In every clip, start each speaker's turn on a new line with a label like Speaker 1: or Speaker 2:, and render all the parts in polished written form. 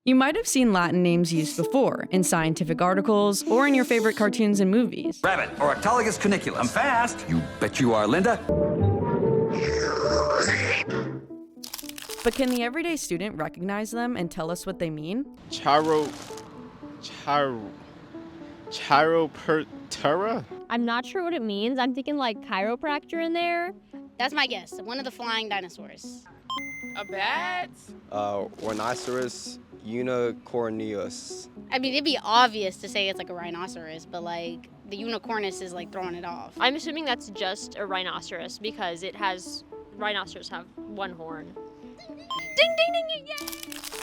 Speaker 1: You might have seen Latin names used before in scientific articles or in your favorite cartoons and movies.
Speaker 2: Rabbit, or Autolygus cuniculus. I'm fast. You bet you are, Linda.
Speaker 1: But can the everyday student recognize them and tell us what they mean?
Speaker 3: Chiropractora?
Speaker 4: I'm not sure what it means. I'm thinking like chiropractor in there.
Speaker 5: That's my guess. One of the flying dinosaurs.
Speaker 6: A bat?
Speaker 7: Rhinoceros unicornius.
Speaker 5: I mean, it'd be obvious to say it's like a rhinoceros, but like the unicornus is like throwing it off.
Speaker 8: I'm assuming that's just a rhinoceros because rhinoceros have one horn. Ding, ding, ding, yay!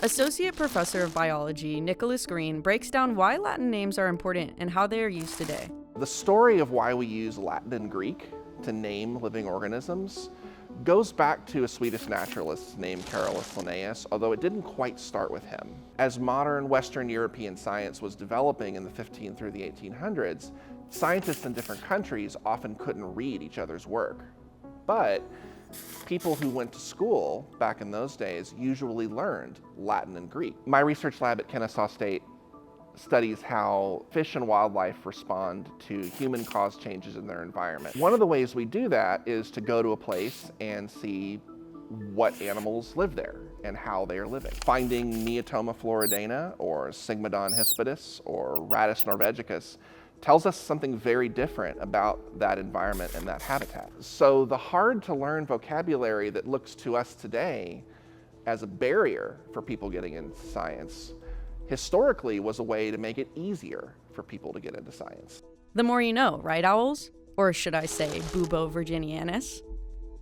Speaker 1: Associate Professor of Biology Nicholas Green breaks down why Latin names are important and how they are used today.
Speaker 9: The story of why we use Latin and Greek to name living organisms goes back to a Swedish naturalist named Carolus Linnaeus, although it didn't quite start with him. As modern Western European science was developing in the 1500s through the 1800s, scientists in different countries often couldn't read each other's work. But people who went to school back in those days usually learned Latin and Greek. My research lab at Kennesaw State studies how fish and wildlife respond to human-caused changes in their environment. One of the ways we do that is to go to a place and see what animals live there and how they are living. Finding Neotoma floridana or Sigmodon hispidus or Rattus norvegicus tells us something very different about that environment and that habitat. So the hard-to-learn vocabulary that looks to us today as a barrier for people getting into science historically was a way to make it easier for people to get into science.
Speaker 1: The more you know, right, owls? Or should I say, Bubo virginianus?